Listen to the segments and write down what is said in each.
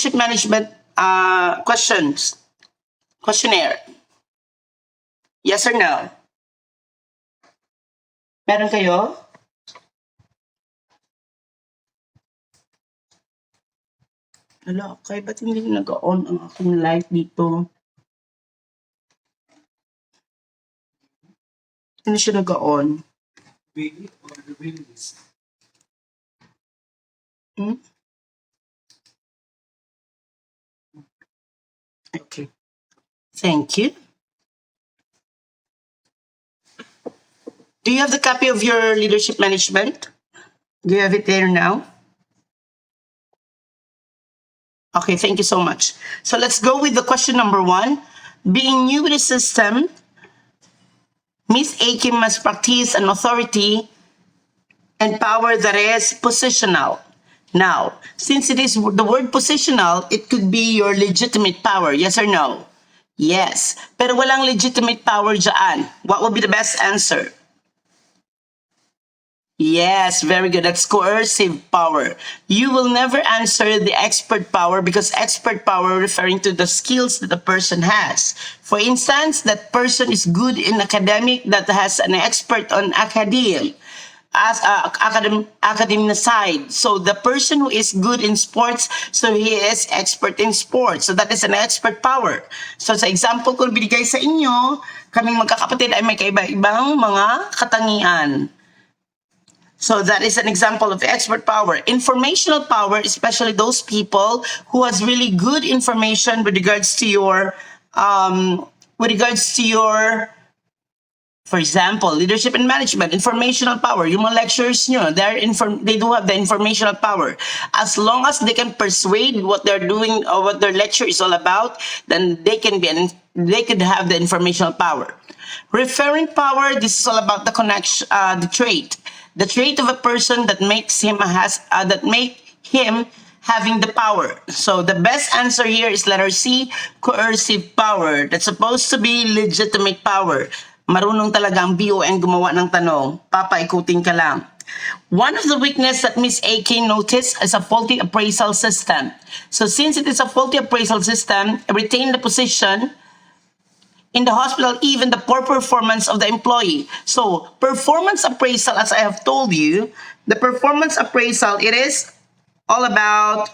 leadership management questionnaire? Yes or no? Meron kayo? Hala, okay, ba't hindi nag-on ang aking live dito? Hindi siya nag-on. Okay. Thank you. Do you have the copy of your leadership management? Do you have it there now? Okay, thank you so much. So let's go with the question number 1. Being new with the system, Ms. Akim must practice an authority and power that is positional. Now, since it is the word positional, it could be your legitimate power. Yes or no? Yes. Pero walang legitimate power dyan. What would be the best answer? Yes, very good. That's coercive power. You will never answer the expert power because expert power referring to the skills that the person has. For instance, that person is good in academic, that has an expert on academe, as academic side. So the person who is good in sports, so he is expert in sports. So that is an expert power. So sa example ko binigay sa inyo, kaming magkakapatid ay may kaiba-ibang mga katangian. So that is an example of expert power. Informational power, especially those people who has really good information with regards to your, for example, leadership and management, informational power. Yung mga lecturers nyo, they do have the informational power. As long as they can persuade what they're doing or what their lecture is all about, then they could have the informational power. Referring power, this is all about the connection, the trait. The trait of a person that makes him having the power. So the best answer here is letter C, coercive power. That's supposed to be legitimate power. Marunong talaga ang BON gumawa ng tanong. Papaikutin ka lang. One of the weaknesses that Ms. AK noticed is a faulty appraisal system. So since it is a faulty appraisal system, retain the position in the hospital, even the poor performance of the employee. So, performance appraisal, as I have told you, the performance appraisal, it is all about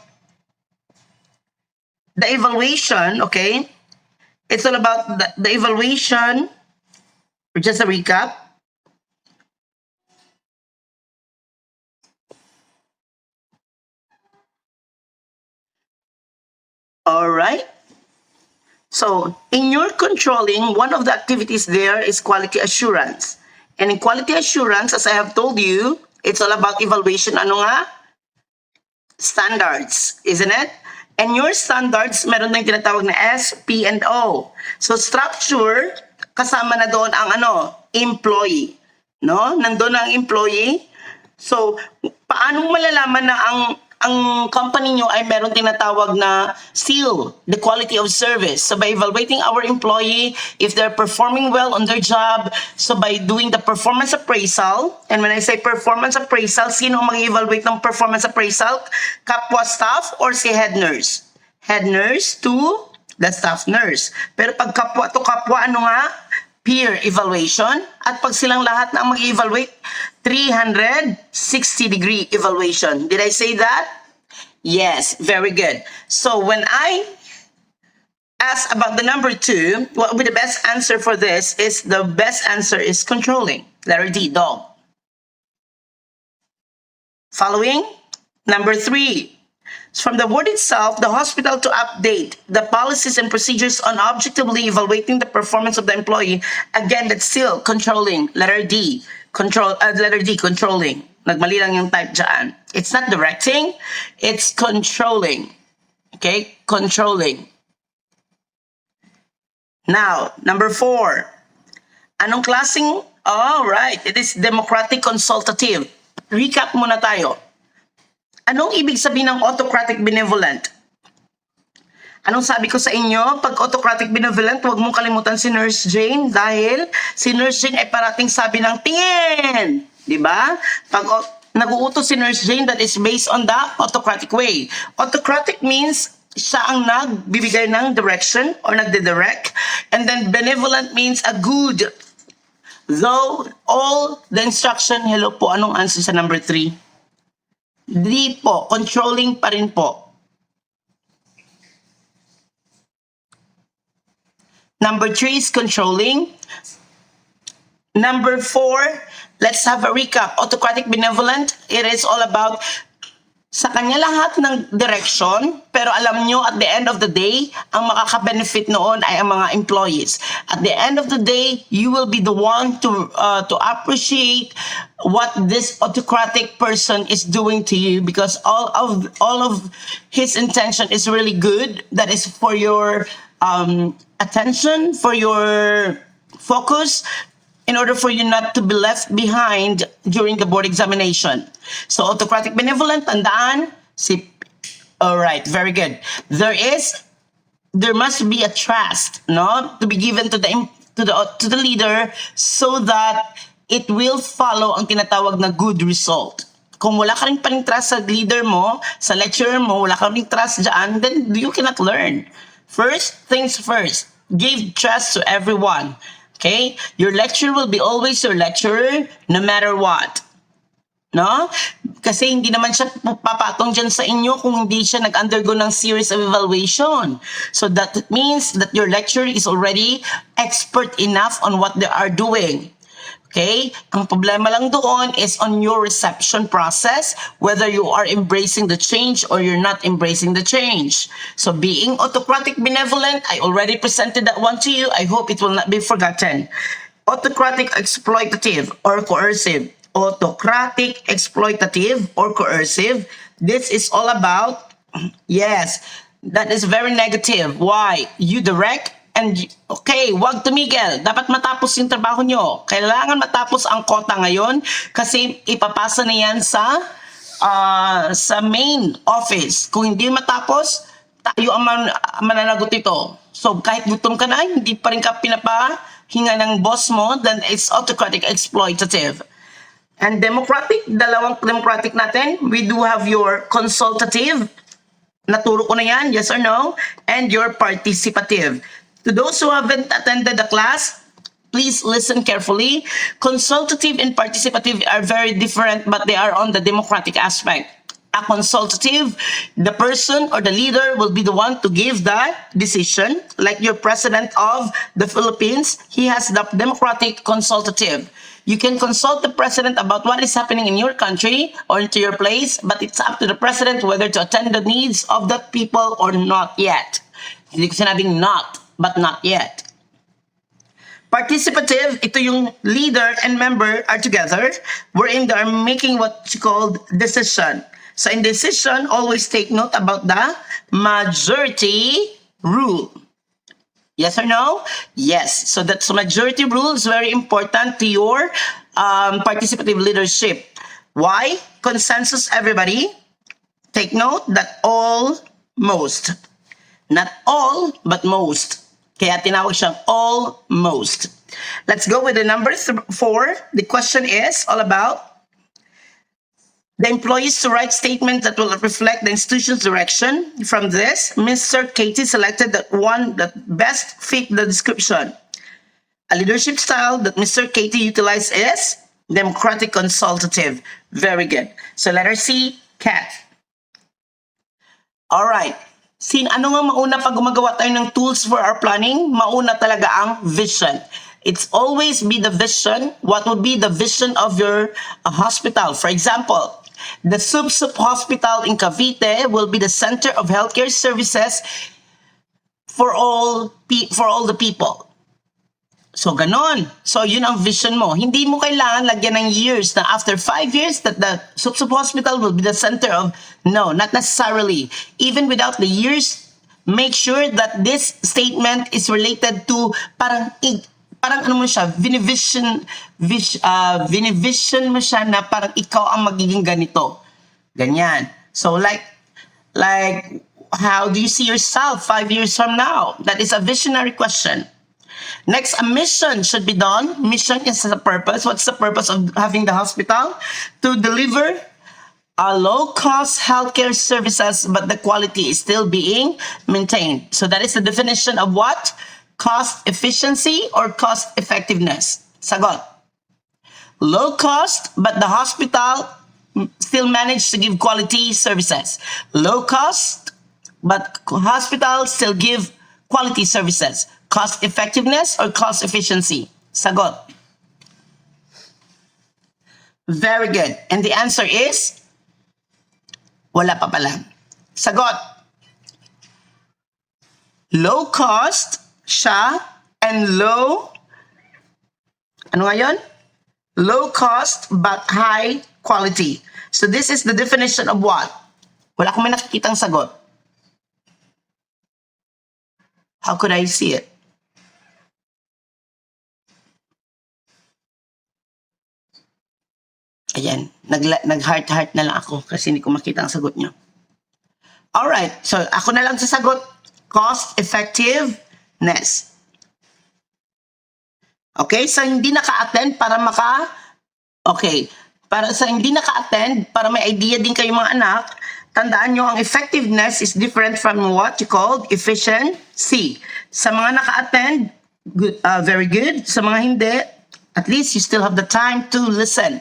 the evaluation, okay? It's all about the evaluation, just a recap. All right. So, in your controlling, one of the activities there is quality assurance. And in quality assurance, as I have told you, it's all about evaluation. Ano nga? Standards, isn't it? And your standards, meron tayong tinatawag na S, P, and O. So, structure, kasama na doon ang employee. No? Nandun ang employee. So, paano malalaman na ang company nyo ay meron tinatawag na seal, the quality of service. So by evaluating our employee, if they're performing well on their job, so by doing the performance appraisal, and when I say performance appraisal, sino ang mag-evaluate ng performance appraisal? Kapwa staff or si head nurse? Head nurse to the staff nurse. Pero pag kapwa to kapwa, ano nga? Peer evaluation. At pag silang lahat na ang mag-evaluate, 360-degree evaluation. Did I say that? Yes, very good. So when I ask about the number 2, what would be the best answer for this is the best answer is controlling. Letter D, dog. Following, number 3. From the word itself, the hospital to update the policies and procedures on objectively evaluating the performance of the employee. Again, that's still controlling. Letter D, controlling. Nagmali lang yung type dyan. It's not directing, it's controlling. Okay, controlling. Now, number 4. Anong klaseng? All right, it is democratic consultative. Recap muna tayo. Anong ibig sabihin ng autocratic benevolent? Anong sabi ko sa inyo? Pag autocratic benevolent, huwag mong kalimutan si Nurse Jane dahil si Nurse Jane ay parating sabi ng tingin. Diba? Pag nag-uutos si Nurse Jane, that is based on the autocratic way. Autocratic means siya ang nagbibigay ng direction or nagde-direct. And then benevolent means a good. Though all the instruction, hello po, anong answer sa number 3? Di po, controlling pa rin po. Number 3 is controlling. Number 4, let's have a recap. Autocratic benevolent, it is all about sa kanya lahat ng direction, pero alam nyo, at the end of the day, ang makaka-benefit noon ay ang mga employees. At the end of the day, you will be the one to appreciate what this autocratic person is doing to you, because all of his intention is really good. That is for your attention, for your focus, in order for you not to be left behind during the board examination. So autocratic benevolent, tandaan, all right, very good. There must be a trust, no, to be given to the leader so that it will follow ang tinatawag na good result. Kung wala ka rin pa rin trust sa leader mo, sa lecturer mo, wala ka rin trust dyan, then you cannot learn. First things first, give trust to everyone. Okay? Your lecturer will be always your lecturer no matter what. No? Kasi hindi naman siya papatong dyan sa inyo kung hindi siya nag-undergo ng series of evaluation. So that means that your lecturer is already expert enough on what they are doing. Okay? Ang problema lang doon is on your reception process, whether you are embracing the change or you're not embracing the change. So being autocratic benevolent, I already presented that one to you. I hope it will not be forgotten. Autocratic exploitative or coercive. Autocratic exploitative or coercive. This is all about, yes, that is very negative. Why? You direct. And okay, wag tumigil. Dapat matapos yung trabaho nyo. Kailangan matapos ang kota ngayon kasi ipapasa na yan sa main office. Kung hindi matapos, tayo ang mananagot ito. So kahit gutom ka na, hindi pa rin ka pinapahinga ng boss mo, then it's autocratic exploitative. And democratic, dalawang democratic natin, we do have your consultative, naturo ko na yan, yes or no, and your participative. To those who haven't attended the class, please listen carefully. Consultative and participative are very different, but they are on the democratic aspect. A consultative, the person or the leader will be the one to give that decision. Like your president of the Philippines, he has the democratic consultative. You can consult the president about what is happening in your country or into your place, but it's up to the president whether to attend the needs of the people or not yet. Hindi ko sinabing not, but not yet. Participative, ito yung leader and member are together, wherein they are making what's called decision. So in decision, always take note about the majority rule. Yes or no? Yes. So that's majority rule is very important to your participative leadership. Why? Consensus, everybody. Take note that all, most. Not all, but most. Kaya tinawag siyang almost. Let's go with the number 4. The question is all about the employees to write statements that will reflect the institution's direction. From this, Mr. Katie selected the one that best fit the description. A leadership style that Mr. Katie utilized is democratic consultative. Very good. So letter C, Cat. All right. Ano nga mauna pag gumagawa tayo ng tools for our planning? Mauna talaga ang vision. It's always be the vision. What would be the vision of your hospital? For example, the Sub-Sup Hospital in Cavite will be the center of healthcare services for all the people. So, ganon. So, yun ang vision mo. Hindi mo kailangan lagyan ng years na after 5 years that the Sub-Sup Hospital will be the center of... No, not necessarily. Even without the years, make sure that this statement is related to parang ano mo siya, vinivision mo siya na parang ikaw ang magiging ganito. Ganyan. So, like, how do you see yourself 5 years from now? That is a visionary question. Next, a mission should be done. Mission is the purpose. What's the purpose of having the hospital? To deliver low-cost healthcare services, but the quality is still being maintained. So that is the definition of what? Cost efficiency or cost effectiveness. Sagot. Low cost, but the hospital still managed to give quality services. Low cost, but hospital still give quality services. Cost effectiveness or cost efficiency? Sagot. Very good. And the answer is wala pa pala. Sagot. Low cost siya and low, ano nga yun? Low cost but high quality. So this is the definition of what? Wala akong may nakikitang sagot. How could I see it? Ayan, nag-heart-heart na lang ako kasi hindi ko makita ang sagot nyo. Alright, so ako na lang sasagot. Cost effectiveness. Okay, sa hindi naka-attend para para sa hindi naka-attend, para may idea din kayo mga anak, tandaan nyo ang effectiveness is different from what you called efficiency. Sa mga naka-attend, very good. Sa mga hindi, at least you still have the time to listen.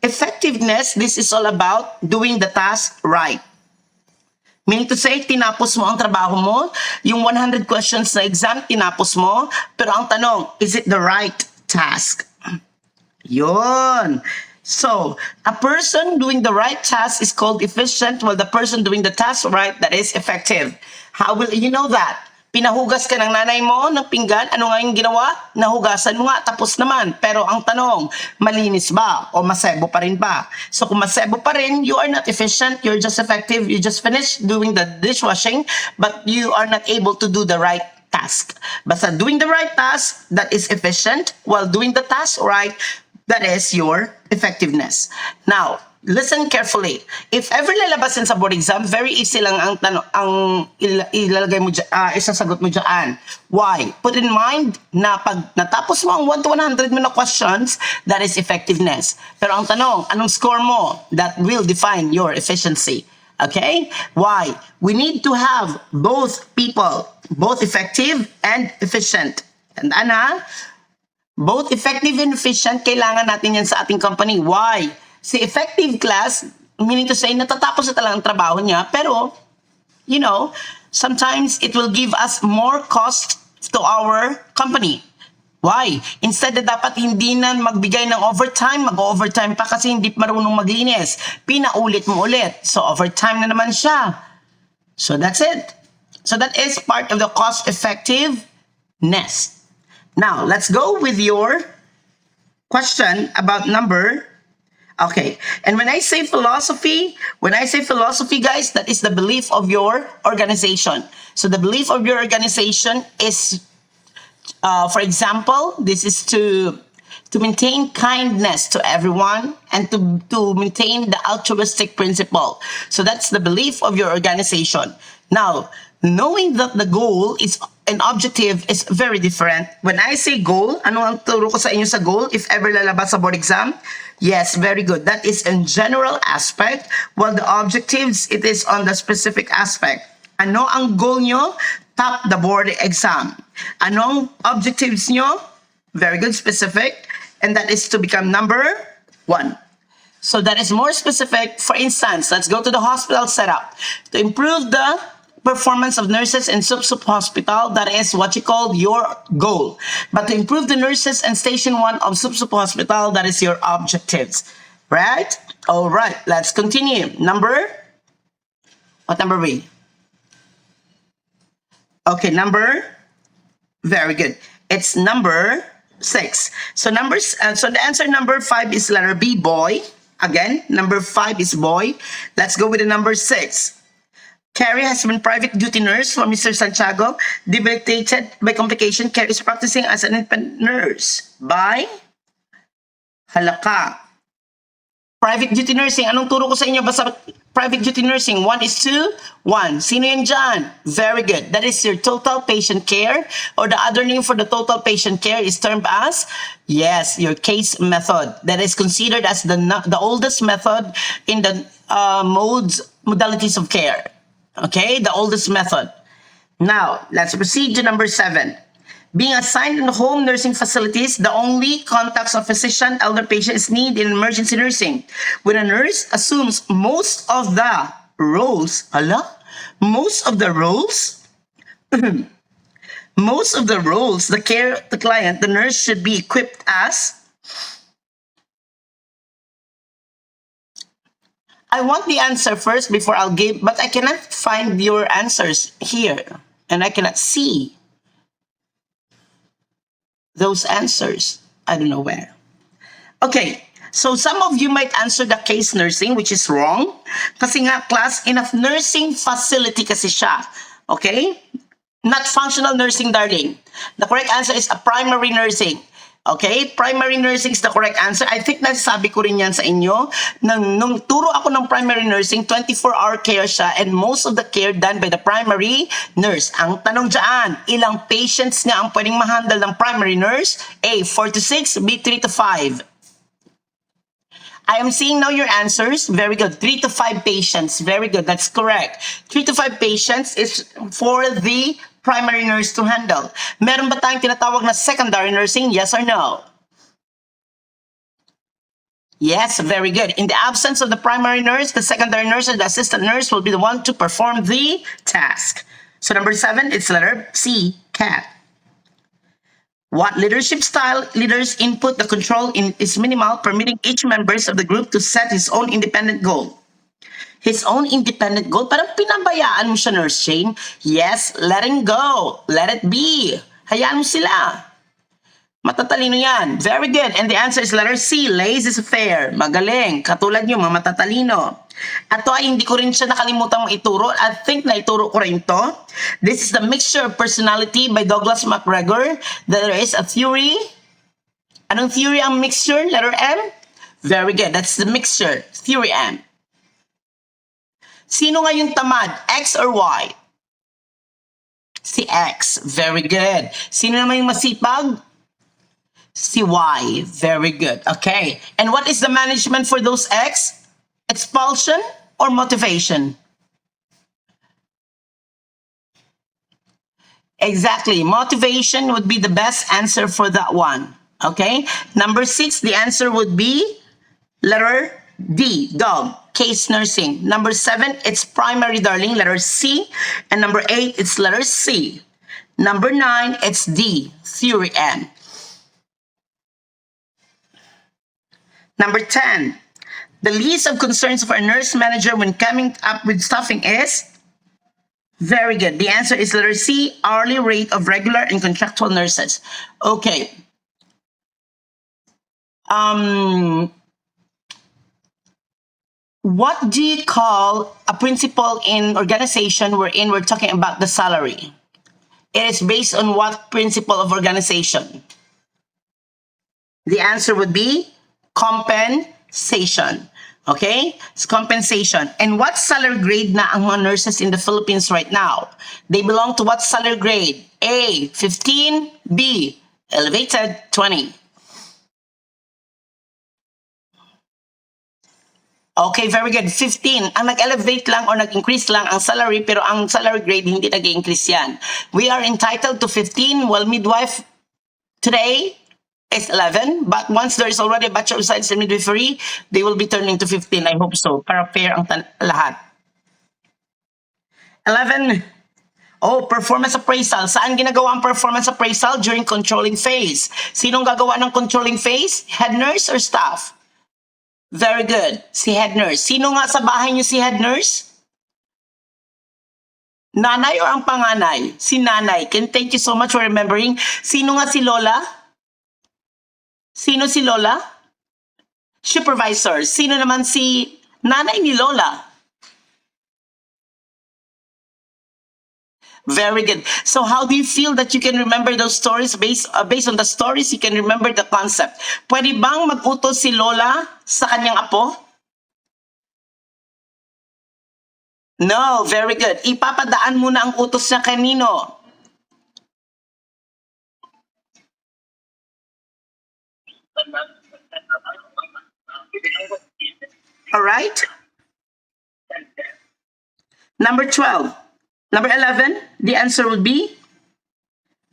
Effectiveness, this is all about doing the task right. Meaning to say, tinapos mo ang trabaho mo, yung 100 questions na exam, tinapos mo, pero ang tanong, is it the right task? Yun. So, a person doing the right task is called efficient, while the person doing the task right, that is effective. How will you know that? Pinahugas ka ng nanay mo ng pinggan, ano nga yung ginawa? Nahugasan mo nga, tapos naman. Pero ang tanong, malinis ba? O masebo pa rin ba? So kung masebo pa rin, you are not efficient, you're just effective, you just finished doing the dishwashing, but you are not able to do the right task. Basta doing the right task, that is efficient, while doing the task right, that is your effectiveness. Now, listen carefully. If ever lalabasin sa board exam, very easy lang ang tanong, ang ilalagay mo isasagot mo diyan. Why? Put in mind na pag natapos mo ang 1 to 100 mo na questions, that is effectiveness. Pero ang tanong, anong score mo? That will define your efficiency. Okay? Why? We need to have both people, both effective and efficient. Tandaan ha? Both effective and efficient, kailangan natin yan sa ating company. Why? Si effective class, meaning to say, natatapos na talagang trabaho niya, pero, you know, sometimes it will give us more cost to our company. Why? Instead na dapat hindi na magbigay ng overtime, mag-overtime pa kasi hindi marunong maglinis. Pinaulit mo ulit. So, overtime na naman siya. So, that's it. So, that is part of the cost-effectiveness. Now, let's go with your question about number. Okay, and when I say philosophy, guys, that is the belief of your organization. So the belief of your organization is, for example, this is to maintain kindness to everyone and to maintain the altruistic principle. So that's the belief of your organization. Now, knowing that the goal is an objective is very different. When I say goal, ano ang turo ko sa inyo sa goal if ever lalabas sa board exam? Yes, very good. That is in general aspect, while the objectives, it is on the specific aspect. Ano ang goal nyo? Top the board exam. Anong objectives nyo? Very good, specific. And that is to become number 1. So that is more specific. For instance, let's go to the hospital setup. To improve the performance of nurses in Sup Hospital, that is what you call your goal. But to improve the nurses in Station 1 of Sup Hospital, that is your objectives. Right? All right, let's continue. What number we? Okay, very good. It's number 6. So the answer number 5 is letter B, boy. Again, number 5 is boy. Let's go with the number 6. Carrie has been private duty nurse for Mr. Santiago. Debilitated by complication, Carrie is practicing as an independent nurse by Halaka. Private duty nursing. Anong turo ko sa inyo? Basta private duty nursing? 1:1. Sino yan dyan? Very good. That is your total patient care, or the other name for the total patient care is termed as, yes, your case method. That is considered as the oldest method in the modalities of care. Okay, the oldest method. Now, let's proceed to number 7. Being assigned in home nursing facilities, the only contacts of physician, elder patient is needed in emergency nursing. When a nurse assumes most of the roles, the client, the nurse should be equipped as, I want the answer first before I'll give, but I cannot find your answers here, and I cannot see those answers. I don't know where. Okay, so some of you might answer the case nursing, which is wrong. Kasi nga, class, enough nursing facility kasi siya. Okay? Not functional nursing, darling. The correct answer is a primary nursing. Okay? Primary nursing is the correct answer. I think nasasabi ko rin yan sa inyo. Nung turo ako ng primary nursing, 24-hour care siya, and most of the care done by the primary nurse. Ang tanong dyan, ilang patients nga ang pwedeng ma-handle ng primary nurse? A, 4 to 6, B, 3 to 5. I am seeing now your answers. Very good. 3 to 5 patients. Very good. That's correct. 3 to 5 patients is for the primary nurse to handle. Meron ba tayong tinatawag na secondary nursing? Yes or no? Yes, very good. In the absence of the primary nurse, the secondary nurse or the assistant nurse will be the one to perform the task. So number 7, it's letter C, cat. What leadership style leaders input the control is minimal, permitting each members of the group to set his own independent goal. His own independent goal? Parang pinabayaan mo siya, Nurse Jane. Yes, letting go. Let it be. Hayaan mo sila. Matatalino yan. Very good. And the answer is letter C, laissez-faire. Magaling. Katulad nyo, mga matatalino. At to ay hindi ko rin siya nakalimutang ituro. I think na ituro ko rin to. This is the mixture of personality by Douglas MacGregor. There is a theory. Anong theory ang mixture? Letter M? Very good. That's the mixture. Theory M. Sino nga yung tamad? X or Y? Si X. Very good. Sino naman yung masipag? Si Y. Very good. Okay. And what is the management for those X? Expulsion or motivation? Exactly. Motivation would be the best answer for that one. Okay. Number 6, the answer would be letter D, dog, case nursing. Number 7, it's primary, darling, letter C. And number 8, it's letter C. Number 9, it's D, theory M. Number 10, the list of concerns for a nurse manager when coming up with staffing is? Very good. The answer is letter C, hourly rate of regular and contractual nurses. Okay. What do you call a principal in organization wherein we're talking about the salary? It is based on what principle of organization? The answer would be compensation. Okay? It's compensation. And what salary grade na ang mga nurses in the Philippines right now? They belong to what salary grade? A, 15, B, elevated, 20. Okay, very good. 15. Ang nag-elevate lang or nag-increase lang ang salary, pero ang salary grade hindi nag-increase yan. We are entitled to 15, while midwife today is 11. But once there is already a Bachelor of Science in Midwifery, they will be turning to 15. I hope so. Para fair ang lahat. 11. Oh, performance appraisal. Saan ginagawa ang performance appraisal? During controlling phase. Sinong gagawa ng controlling phase? Head nurse or staff? Very good. Si head nurse. Sino nga sa bahay niyo si head nurse? Nanay or ang panganay? Si nanay. Thank you so much for remembering. Sino nga si Lola? Sino si Lola? Supervisor. Sino naman si nanay ni Lola? Very good. So how do you feel that you can remember those stories? Based on the stories, you can remember the concept. Pwede bang mag-utos si Lola sa kanyang apo? No, very good. Ipapadaan muna ang utos niya kanino? Alright? Number 12. Number 11, the answer would be?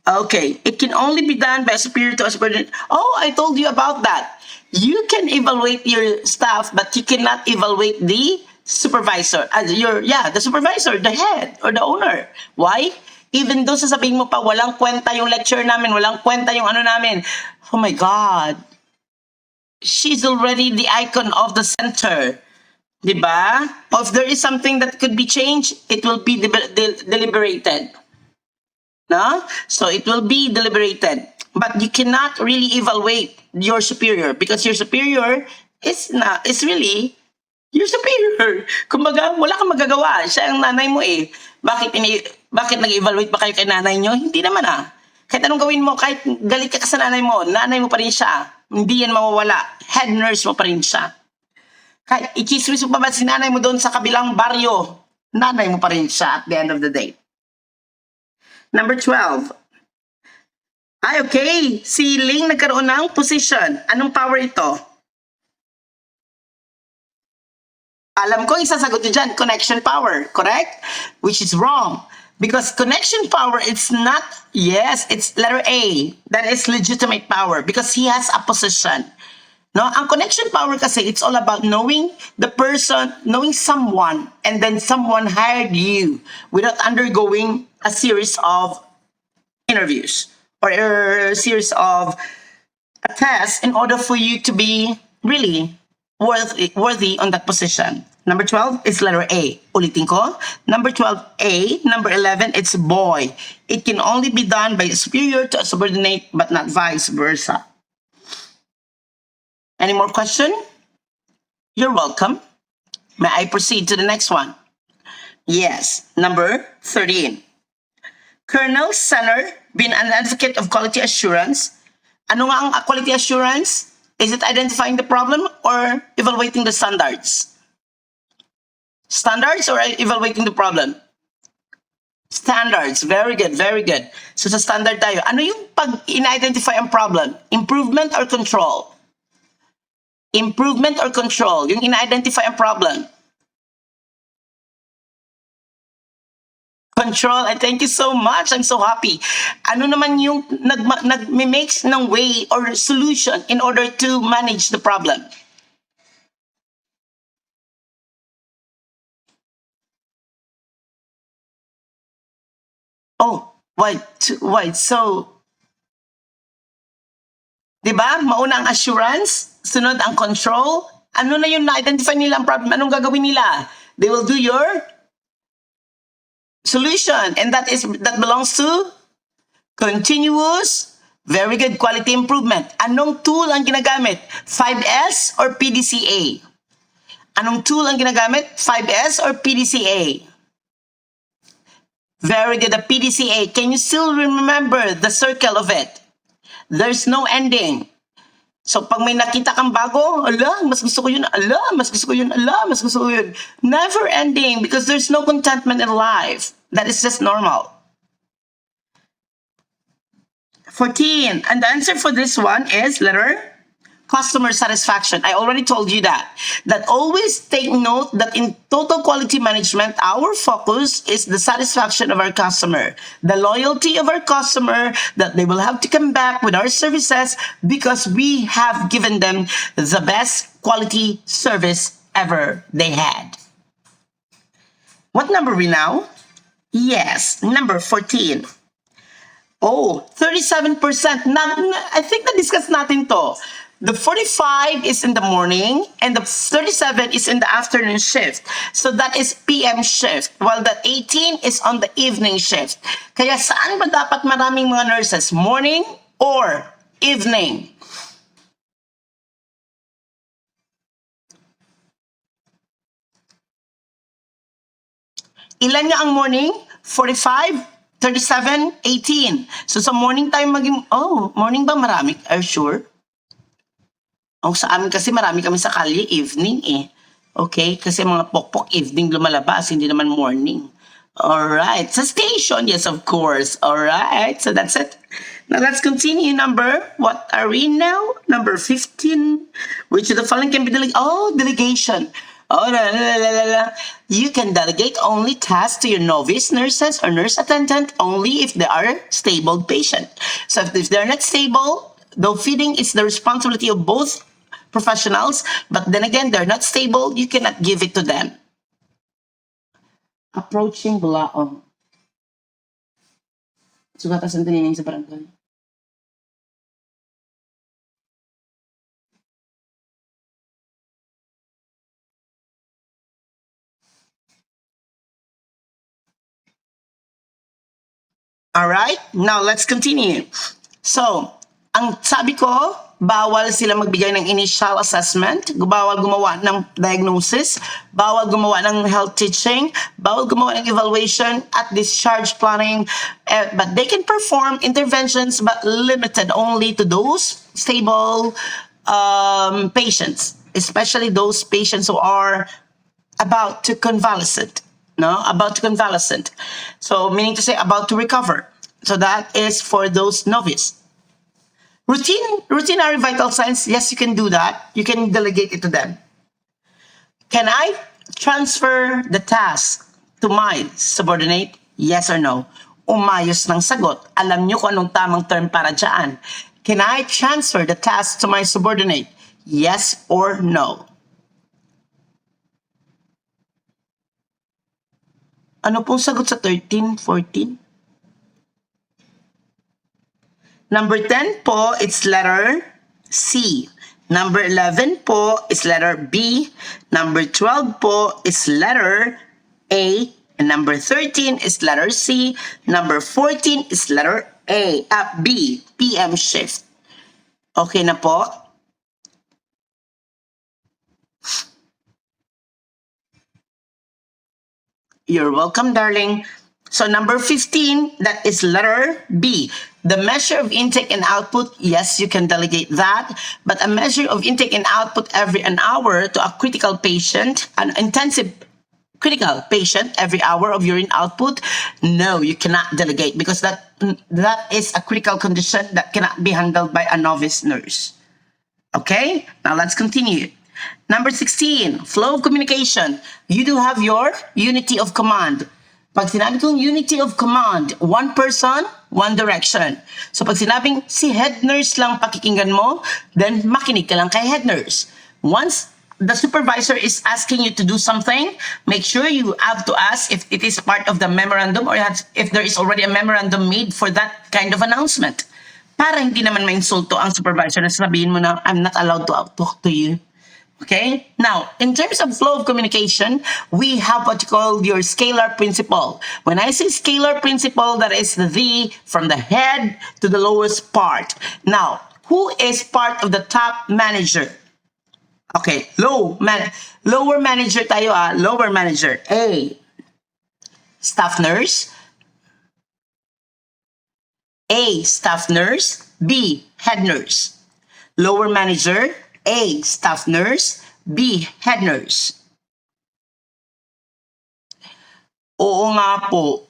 Okay, it can only be done by a superior to a subordinate. Oh, I told you about that. You can evaluate your staff, but you cannot evaluate the supervisor. The supervisor, the head, or the owner. Why? Even though sasabihin mo pa, walang kwenta yung lecture namin, walang kwenta yung ano namin. Oh my God. She's already the icon of the center. Diba? If there is something that could be changed, it will be deliberated. No? So it will be deliberated. But you cannot really evaluate your superior because your superior is really your superior. Kumbaga, wala kang magagawa. Siya ang nanay mo eh. Bakit nag-evaluate pa kayo kay nanay nyo? Hindi naman ah. Kahit anong gawin mo, kahit galit ka sa nanay mo pa rin siya. Hindi yan mawawala. Head nurse mo pa rin siya. Kahit ikismis mo pa ba si nanay mo doon sa kabilang baryo, nanay mo pa rin siya at the end of the day. Number 12. Ay, okay. Si Ling nagkaroon ng position. Anong power ito? Alam ko, isasagot nyo dyan, connection power. Correct? Which is wrong. Because connection power, it's not, yes, it's letter A. That is legitimate power because he has a position. No, ang connection power kasi, it's all about knowing the person, knowing someone, and then someone hired you without undergoing a series of interviews or a series of tests in order for you to be really worthy on that position. Number 12 is letter A. Ulitin ko. Number 12, A. Number 11, it's boy. It can only be done by a superior to a subordinate, but not vice versa. Any more question? You're welcome. May I proceed to the next one? Yes, number 13. Colonel Senner, being an advocate of quality assurance. Ano nga ang quality assurance? Is it identifying the problem or evaluating the standards? Standards or evaluating the problem? Standards. Very good, very good. So sa standard tayo, ano yung pag in-identify ang problem? Improvement or control? Improvement or control? Yung in-identify ang problem. Control. And thank you so much. I'm so happy. Ano naman yung nag-makes ng way or solution in order to manage the problem? Oh, wait. So, di ba? Mauna ang assurance, sunod ang control. Ano na yung na-identify nila ang problem? Anong gagawin nila? They will do your solution, and that belongs to continuous, very good quality improvement. Anong tool ang ginagamit? 5S or PDCA? Anong tool ang ginagamit? 5S or PDCA? Very good, the PDCA. Can you still remember the circle of it? There's no ending. So pag may nakita kang bago, ala, mas gusto ko yun, ala, mas gusto ko yun, ala, mas gusto ko yun. Never ending because there's no contentment in life. That is just normal. 14. And the answer for this one is letter customer satisfaction. I already told you that. That always take note that in total quality management, our focus is the satisfaction of our customer, the loyalty of our customer, that they will have to come back with our services because we have given them the best quality service ever they had. What number are we now? Yes, number 14. Oh, 37%. I think na-discuss natin to. The 45 is in the morning and the 37 is in the afternoon shift. So that is PM shift, while the 18 is on the evening shift. Kaya saan ba dapat maraming mga nurses? Morning or evening? Ilan nga ang morning? 45, 37, 18. So sa morning tayo morning ba marami? Are you sure? Sa amin kasi marami kami sa kalye, evening eh. Okay? Kasi mga pokpok evening lumalabas, hindi naman morning. Alright. Sa station, yes, of course. Alright. So that's it. Now let's continue. What are we now? Number 15. Which of the following can be delegated? Oh, delegation. Oh, la, la, la, la, la. You can delegate only tasks to your novice nurses or nurse attendant only if they are stable patient. So if they're not stable, though feeding is the responsibility of both professionals, but then again, they're not stable, you cannot give it to them. Approaching Bulaong. Sugatasan tinining sa barangay. Alright, now let's continue. So, ang sabi ko, bawal sila magbigay ng initial assessment, bawal gumawa ng diagnosis, bawal gumawa ng health teaching, bawal gumawa ng evaluation at discharge planning, but they can perform interventions but limited only to those stable patients, especially those patients who are about to convalescent. No, about to convalescent. So, meaning to say about to recover. So that is for those novice. Routinary vital signs, yes, you can do that. You can delegate it to them. Can I transfer the task to my subordinate? Yes or no? Umayos ng sagot. Alam nyo kung anong tamang term para dyan. Can I transfer the task to my subordinate? Yes or no? Ano pong sagot sa 13, 14? Number 10 po, it's letter C. Number 11 po is letter B. Number 12 po is letter A. And number 13 is letter C. Number 14 is letter B, PM shift. Okay na po? You're welcome, darling. So number 15, that is letter B. The measure of intake and output, yes, you can delegate that. But a measure of intake and output every an hour to a critical patient, an intensive critical patient every hour of urine output, no, you cannot delegate because that is a critical condition that cannot be handled by a novice nurse. Okay, now let's continue. Number 16, flow of communication. You do have your unity of command. Pag sinabi kong unity of command, one person, one direction. So pag sinabing si head nurse lang pakikinggan mo, then makinig ka lang kay head nurse. Once the supervisor is asking you to do something, make sure you have to ask if it is part of the memorandum or if there is already a memorandum made for that kind of announcement. Para hindi naman ma-insulto ang supervisor na sabihin mo na, I'm not allowed to talk to you. Okay? Now, in terms of flow of communication, we have what you call your scalar principle. When I say scalar principle, that is the from the head to the lowest part. Now, who is part of the top manager? Okay, lower manager tayo lower manager. A, staff nurse. A, staff nurse. B, head nurse. Lower manager, A, staff nurse. B, head nurse. Oo nga po.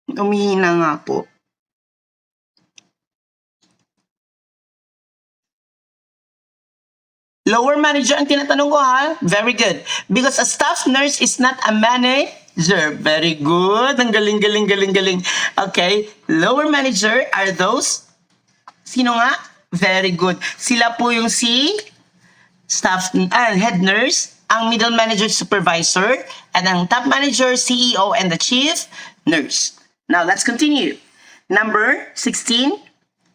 Umihina nga po. Lower manager ang tinatanong ko Very good. Because a staff nurse is not a manager. Very good. Ang galing, galing, galing, galing. Okay. Lower manager are those. Sino nga? Very good. Sila po yung si staff head nurse, ang middle manager supervisor, and ang top manager, CEO, and the chief nurse. Now, let's continue. Number 16.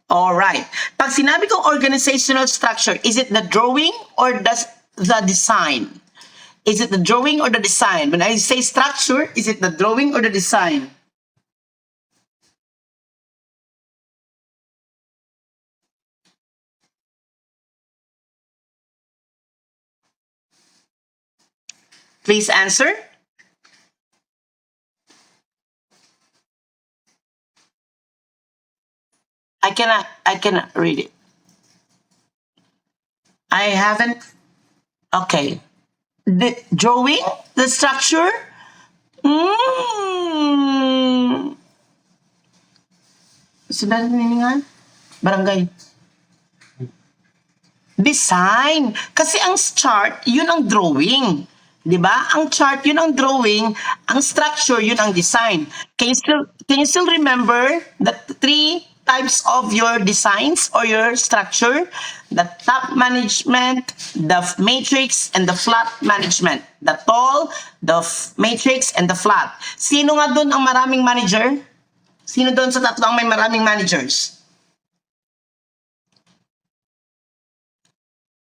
All right. Pag sinabi kong organizational structure, is it the drawing or the design? Is it the drawing or the design? When I say structure, is it the drawing or the design? Please answer. I cannot read it. I haven't. Okay. The drawing, the structure. Mm. Sudah niningan? Barangay. Design. Kasi ang chart, yun ang drawing. 'Di ba? Ang chart, yun ang drawing. Ang structure, yun ang design. Can you still remember the three types of your designs or your structure? The top management, the matrix, and the flat management. The tall, the matrix, and the flat. Sino nga doon ang maraming manager? Sino doon sa tatlo ang may maraming managers?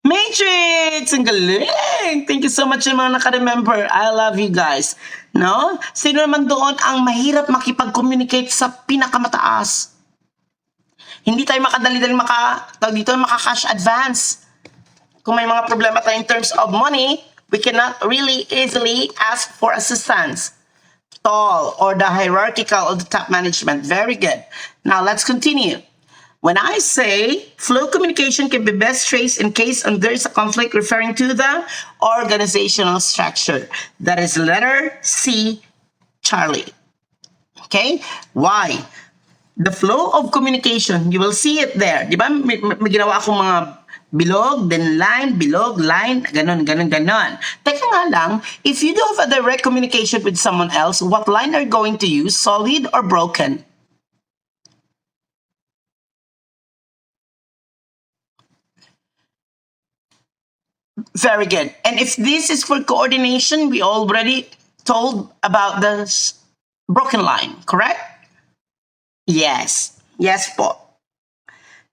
Matrix! Ang galing! Thank you so much yung mga naka-remember. I love you guys. No? Sino naman doon ang mahirap makipag-communicate sa pinakamataas? Hindi tayo makadali-dali maka-cash advance. Kung may mga problema tayo in terms of money, we cannot really easily ask for assistance. Tall or the hierarchical of the top management. Very good. Now let's continue. When I say flow communication can be best traced in case there is a conflict referring to the organizational structure. That is letter C, Charlie. Okay? Why? The flow of communication, you will see it there. Di ba? May ginawa akong mga bilog, then line, bilog, line, ganon. Teka nga lang, if you do have a direct communication with someone else, what line are you going to use, solid or broken? Very good. And if this is for coordination, we already told about the broken line, correct? Yes. Yes po.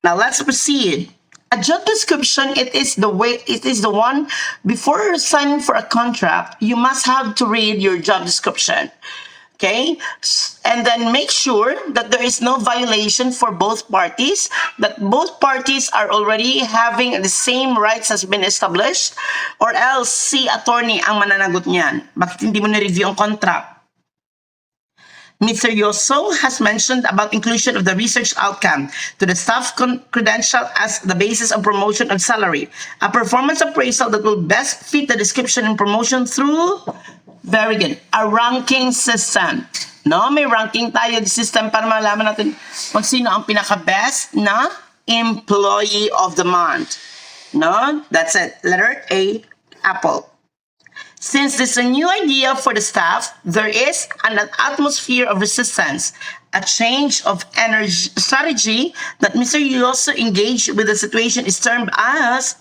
Now let's proceed. A job description, it is the one before signing for a contract, you must have to read your job description. Okay? And then make sure that there is no violation for both parties, that both parties are already having the same rights has been established, or else si attorney ang mananagot niyan. Bakit hindi mo na-review ang contract? Mr. Yoso has mentioned about inclusion of the research outcome to the staff credential as the basis of promotion of salary. A performance appraisal that will best fit the description and promotion through, very good, a ranking system. No, may ranking tayo system para malaman natin kung sino ang pinaka-best na employee of the month. No, that's it. Letter A, Apple. Since this is a new idea for the staff, there is an atmosphere of resistance, a change of energy strategy that Mr. Yu also engaged with the situation is termed as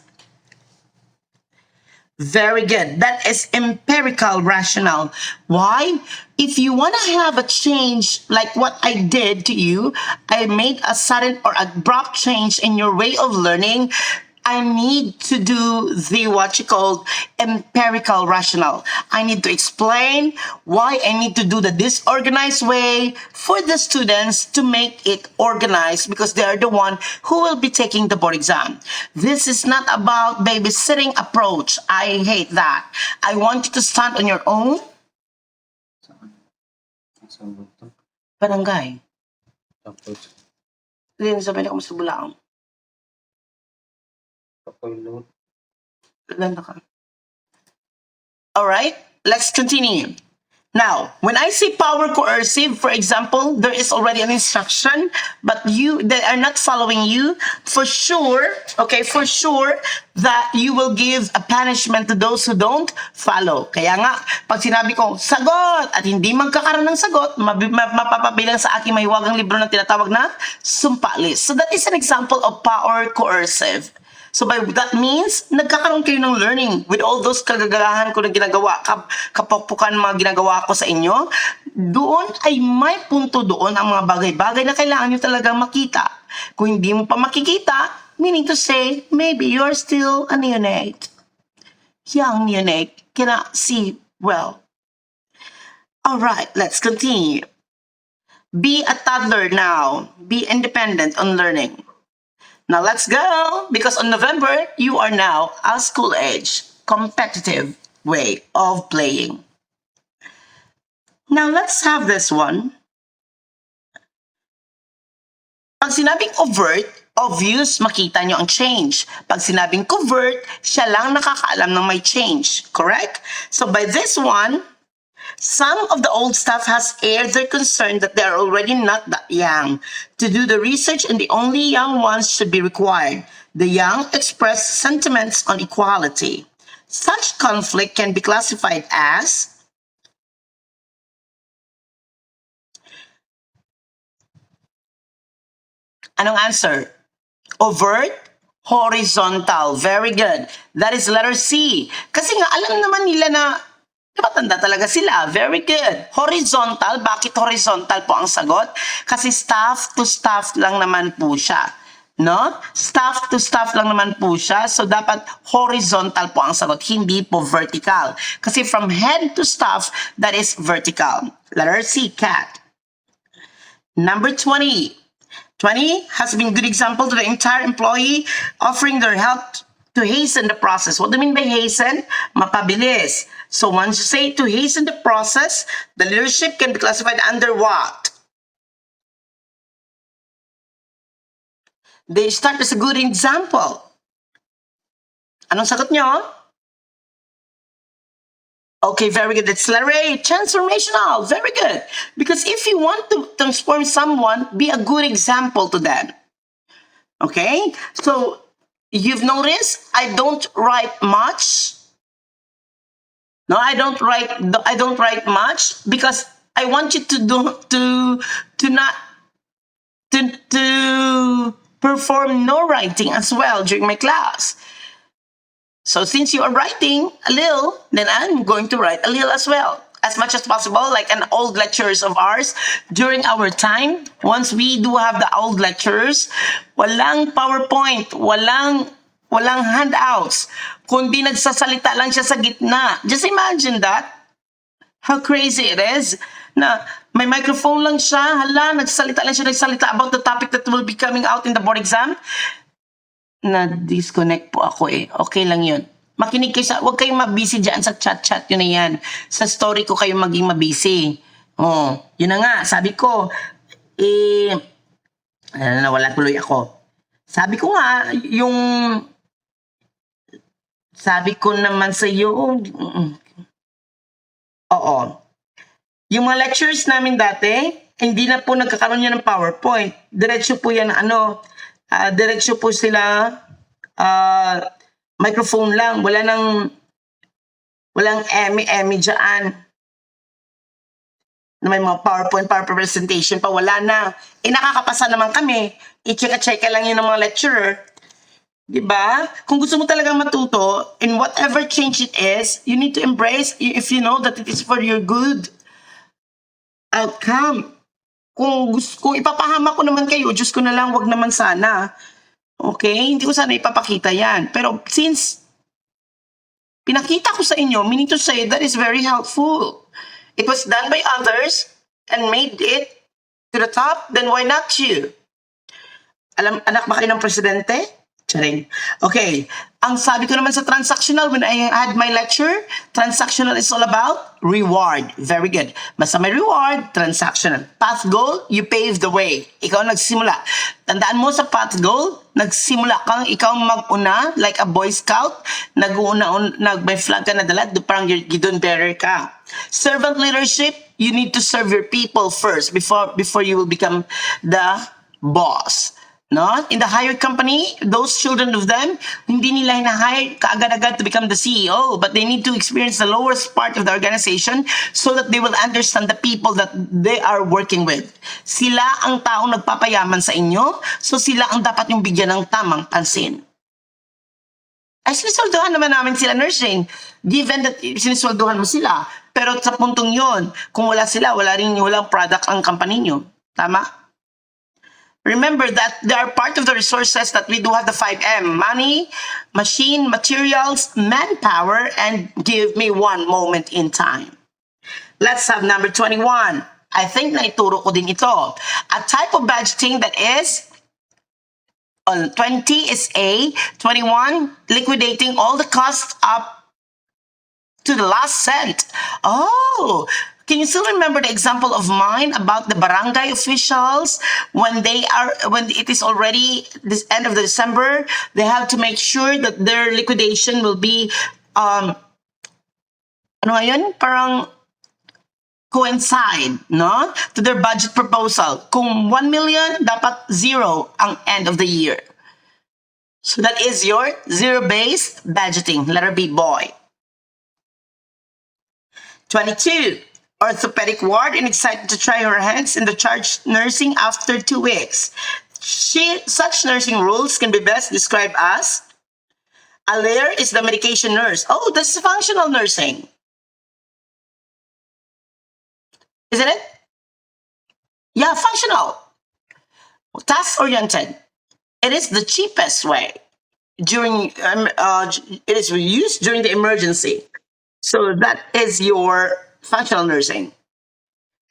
very good. That is empirical rational. Why? If you want to have a change like what I did to you, I made a sudden or abrupt change in your way of learning. I need to do the what you call empirical rational. I need to explain why I need to do the disorganized way for the students to make it organized because they are the one who will be taking the board exam. This is not about babysitting approach. I hate that. I want you to stand on your own. Barangay. Hindi na sabi na kung mas bulaang. All right, let's continue. Now, when I say power coercive, for example, there is already an instruction, but they are not following you. For sure, okay, for sure that you will give a punishment to those who don't follow. Kaya nga, pag sinabi ko, sagot, at hindi magkakaroon ng sagot, mapapabilang sa aking mahiwagang libro na tinatawag na sumpa list. So that is an example of power coercive. So by that means, nagkakaroon kayo ng learning with all those kagagahan ko na ginagawa, kapokpokan mga ginagawa ko sa inyo. Doon ay may punto doon ang mga bagay-bagay na kailangan nyo talagang makita. Kung hindi mo pa makikita, meaning to say, maybe you're still a neonate. Young neonate cannot see well. Alright, let's continue. Be a toddler now. Be independent on learning. Now let's go, because on November, you are now a school age, competitive way of playing. Now let's have this one. Pag sinabing overt obvious, makita nyo ang change. Pag sinabing covert, siya lang nakakaalam ng may change. Correct? So by this one, some of the old staff has aired their concern that they are already not that young to do the research and the only young ones should be required. The young express sentiments on equality. Such conflict can be classified as anong answer? Overt, horizontal. Very good. That is letter C. Kasi nga, alam naman nila na matanda talaga sila. Very good. Horizontal. Bakit horizontal po ang sagot? Kasi staff to staff lang naman po siya. No? Staff to staff lang naman po siya. So, dapat horizontal po ang sagot. Hindi po vertical. Kasi from head to staff, that is vertical. Letter C, cat. Number 20. 20 has been a good example to the entire employee offering their help to hasten the process. What do you mean by hasten? Mapabilis. So once you say to hasten the process, the leadership can be classified under what? They start as a good example. Anong sagot nyo? Okay, very good. It's letter A, transformational. Very good. Because if you want to transform someone, be a good example to them. Okay? So, you've noticed I don't write much. No, I don't write much because I want you to perform no writing as well during my class. So since you are writing a little, then I'm going to write a little as well. As much as possible, like an old lectures of ours, during our time, once we do have the old lectures, walang PowerPoint, walang handouts, kundi nagsasalita lang siya sa gitna. Just imagine that. How crazy it is na may microphone lang siya, nagsalita about the topic that will be coming out in the board exam. Na-disconnect po ako eh. Okay lang yun. Makinig kayo huwag kayong mabisi dyan sa chat-chat, yun na yan. Sa story ko kayo maging mabisi. Oh, yun na nga, sabi ko, nawala tuloy ako. Sabi ko nga, sabi ko naman sa iyo, oo. Yung mga lectures namin dati, hindi na po nagkakaroon yan ng PowerPoint. Diretso po yan, diretso po sila, microphone lang, walang emi dyan. Na may mga PowerPoint presentation pa, wala na. Nakakapasa naman kami. I-check lang yun ng mga lecturer. Diba? Kung gusto mo talagang matuto, in whatever change it is, you need to embrace if you know that it is for your good outcome. Kung ipapahama ko naman kayo, Diyos ko na lang, wag naman sana. Okay? Hindi ko sana ipapakita yan. Pero since pinakita ko sa inyo, meaning to say that is very helpful. It was done by others and made it to the top, then why not you? Anak ba kayo ng presidente? Charing. Okay. Ang sabi ko naman sa transactional when I had my lecture, transactional is all about reward. Very good. Basta may reward, transactional. Path goal, you pave the way. Ikaw nagsimula. Tandaan mo sa path goal, nagsimula kang ikaw mag-una, like a Boy Scout, may flag ka na dala, parang gidon bearer ka. Servant leadership, you need to serve your people first before you will become the boss. No? In the hired company, those children of them, hindi nila hina-hire kaagad-agad to become the CEO, but they need to experience the lowest part of the organization so that they will understand the people that they are working with. Sila ang taong nagpapayaman sa inyo, so sila ang dapat yung bigyan ng tamang pansin. Ay, sinisweldohan naman namin sila, nursing, given that sinisweldohan mo sila. Pero sa puntong yon, kung wala sila, walang product ang company nyo. Tama? Remember that they are part of the resources that we do have the 5M. Money, machine, materials, manpower, and give me one moment in time. Let's have number 21. I think naituro ko din ito. A type of budgeting that is 20 is A. 21, liquidating all the costs up to the last cent. Oh, Can you still remember the example of mine about the barangay officials when it is already this end of the December, they have to make sure that their liquidation will be ano nga yun? Parang coincide, no? To their budget proposal. Kung 1 million, dapat zero ang end of the year. So that is your zero-based budgeting. Letter B, boy. 22. Orthopedic ward and excited to try her hands in the charge nursing after 2 weeks. Such nursing roles can be best described as a layer is the medication nurse. Oh, this is functional nursing. Isn't it? Yeah, functional. Task-oriented. It is the cheapest way during it is used during the emergency. So that is your functional nursing.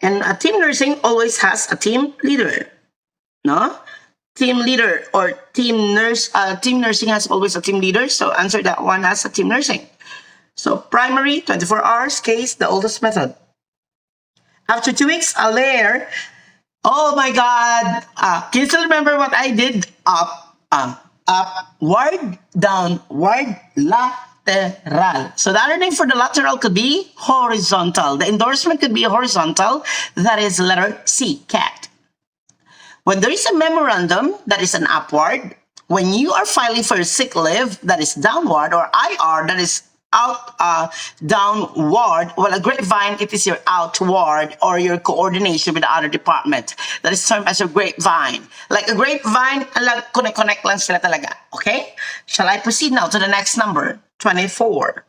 And a team nursing always has a team leader. No? Team leader or team nurse, team nursing has always a team leader. So answer that one as a team nursing. So primary, 24 hours, case, the oldest method. After 2 weeks, a layer. Oh my God. Can you still remember what I did? Upward, downward, lateral. So the other name for the lateral could be horizontal. The endorsement could be horizontal. That is letter C, cat. When there is a memorandum, that is an upward. When you are filing for sick leave, that is downward, or IR, that is downward. Well, a grapevine, it is your outward or your coordination with the other department. That is termed as a grapevine. Like a grapevine, connect lang sila talaga. Okay? Shall I proceed now to the next number? 24.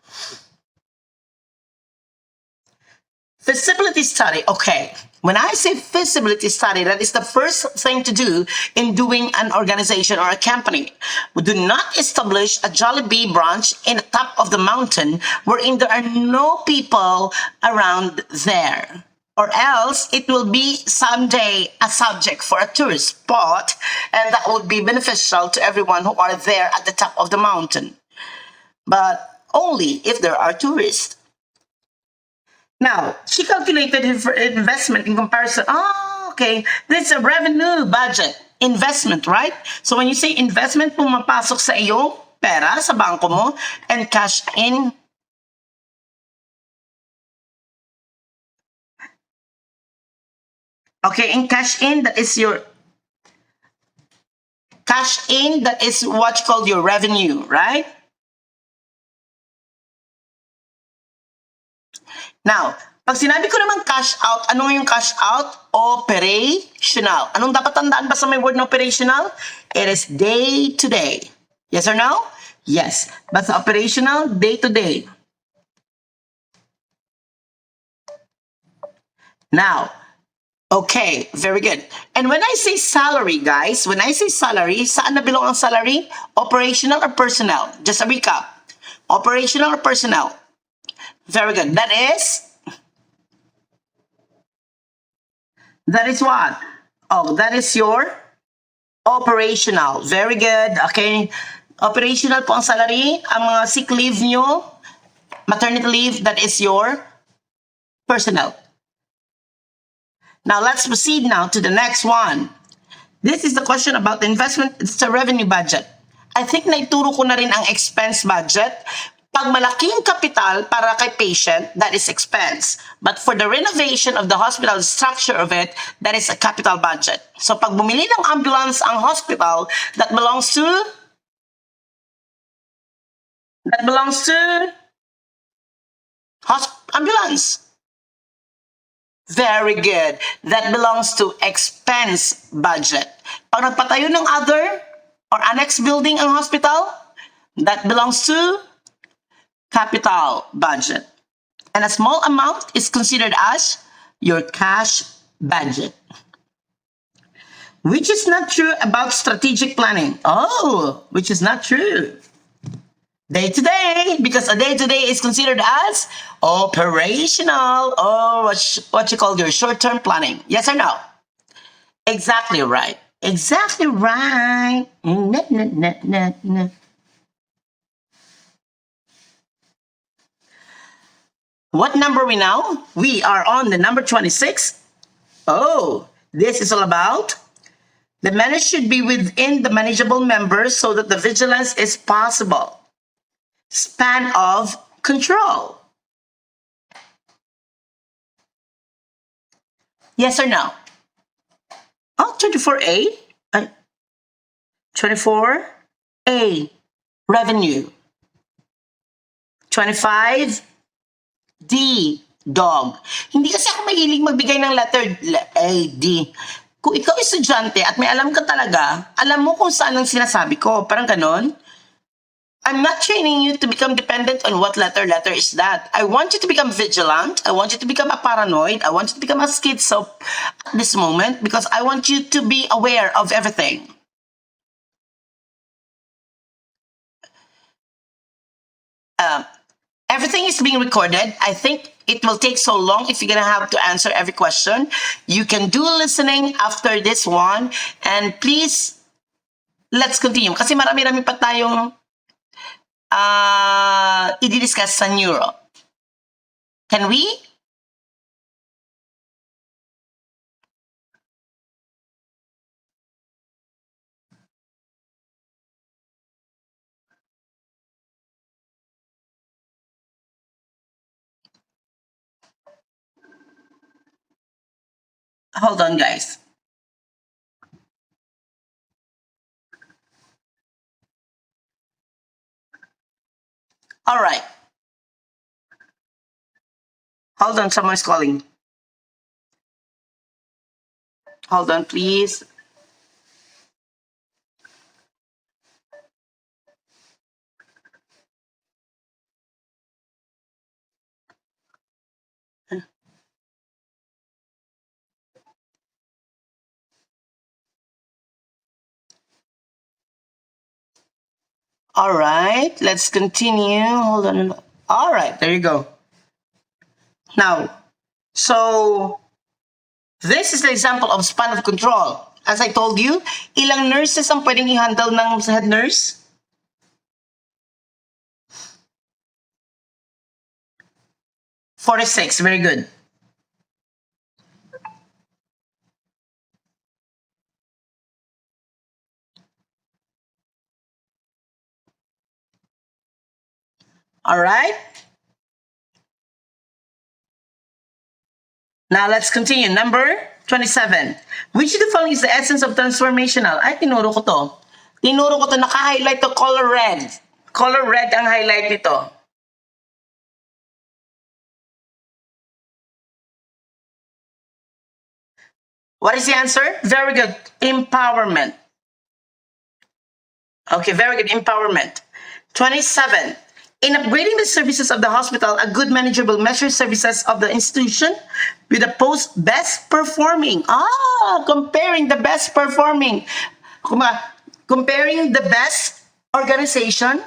Feasibility study. Okay. When I say feasibility study, that is the first thing to do in doing an organization or a company. We do not establish a Jollibee branch in the top of the mountain wherein there are no people around there. Or else it will be someday a subject for a tourist spot, and that would be beneficial to everyone who are there at the top of the mountain. But only if there are tourists. Now, she calculated her investment in comparison. Oh, okay. This is a revenue budget. Investment, right? So when you say investment, pumapasok sa iyong pera sa bangko mo and cash in. Okay, in cash in, that is your cash in, that is what you call your revenue, right? Now, pag sinabi ko naman cash out, ano yung cash out? Operational. Anong dapat tandaan ba sa may word na operational? It is day to day. Yes or no? Yes. But sa operational, day to day. Now, okay, very good. And when I say salary, guys, when I say salary, saan na belong ang salary? Operational or personnel? Just a recap. Operational or personnel? Very good. That is what? Oh, that is your operational. Very good. Okay. Operational po ang salary. Ang mga sick leave nyo, maternity leave, that is your personnel. Now, let's proceed now to the next one. This is the question about the investment. It's a revenue budget. I think naituro ko na rin ang expense budget. Pag malaking kapital para kay patient, that is expense. But for the renovation of the hospital, the structure of it, that is a capital budget. So pag bumili ng ambulance ang hospital, that belongs to ambulance. Very good. That belongs to expense budget. Pag nagpatayo ng other or annex building ang hospital, that belongs to capital budget. And a small amount is considered as your cash budget. Which is not true about strategic planning. Oh, which is not true. Day to day, because a day to day is considered as operational or what you call your short-term planning. Yes or no? Exactly right. Exactly right. What number we now? We are on the number 26. Oh, this is all about the menace should be within the manageable members so that the vigilance is possible. Span of control. Yes or no? Oh, 24A. 24A. Revenue. 25. D. Dog. Hindi kasi ako mahilig magbigay ng letter A, D. Kung ikaw estudyante at may alam ka talaga, alam mo kung saan ang sinasabi ko. Parang ganon. I'm not training you to become dependent on what letter is that. I want you to become vigilant. I want you to become a paranoid. I want you to become a schizo at this moment because I want you to be aware of everything. Everything is being recorded. I think it will take so long if you're gonna have to answer every question. You can do listening after this one. And please, let's continue. Kasi marami-rami pa tayong i-discuss sa neuro. Can we? Hold on, guys. All right. Hold on, someone's calling. Hold on, please. All right, let's continue. Hold on. All right, there you go. Now, so this is the example of span of control. As I told you, ilang nurses ang pwedeng i-handle ng head nurse? 46, very good. All right. Now let's continue. Number 27. Which of the following is the essence of transformational? Ay, tinuro ko to. Tinuro ko to, naka-highlight to color red. Color red ang highlight nito. What is the answer? Very good. Empowerment. Okay, very good. Empowerment. 27. In upgrading the services of the hospital, a good manager will measure services of the institution with the post best performing. Comparing the best performing. Comparing the best organization,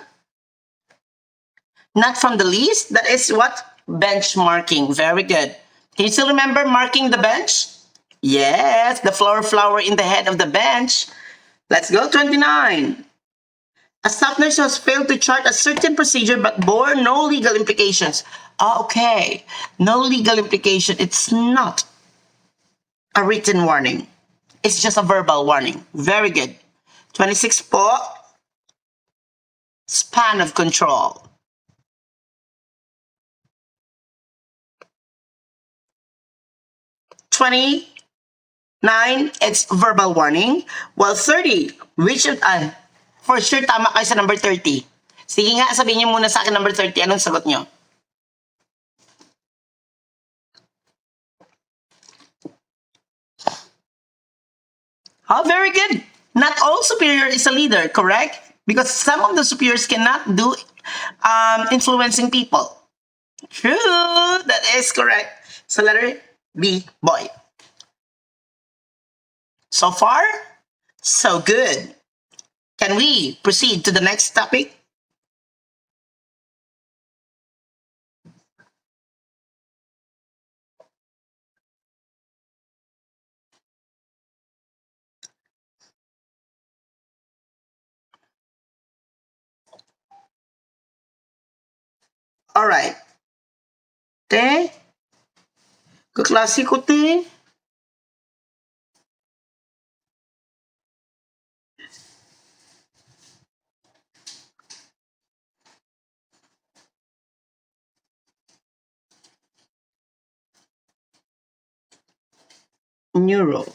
not from the least. That is what? Benchmarking. Very good. Can you still remember marking the bench? Yes, the flower in the head of the bench. Let's go, 29. A staff nurse has failed to chart a certain procedure but bore no legal implications. Okay. No legal implication. It's not a written warning. It's just a verbal warning. Very good. 26 po. Span of control. 29, it's verbal warning. While 30, which for sure tama kayo sa number 30. Sige nga, sabihin niyo muna sa akin number 30. Anong sagot niyo? Oh, very good. Not all superior is a leader, correct? Because some of the superiors cannot do influencing people. True, that is correct. So letter B, boy. So far, so good. Can we proceed to the next topic? All right. Te? Kaklase ko, te. Neuro.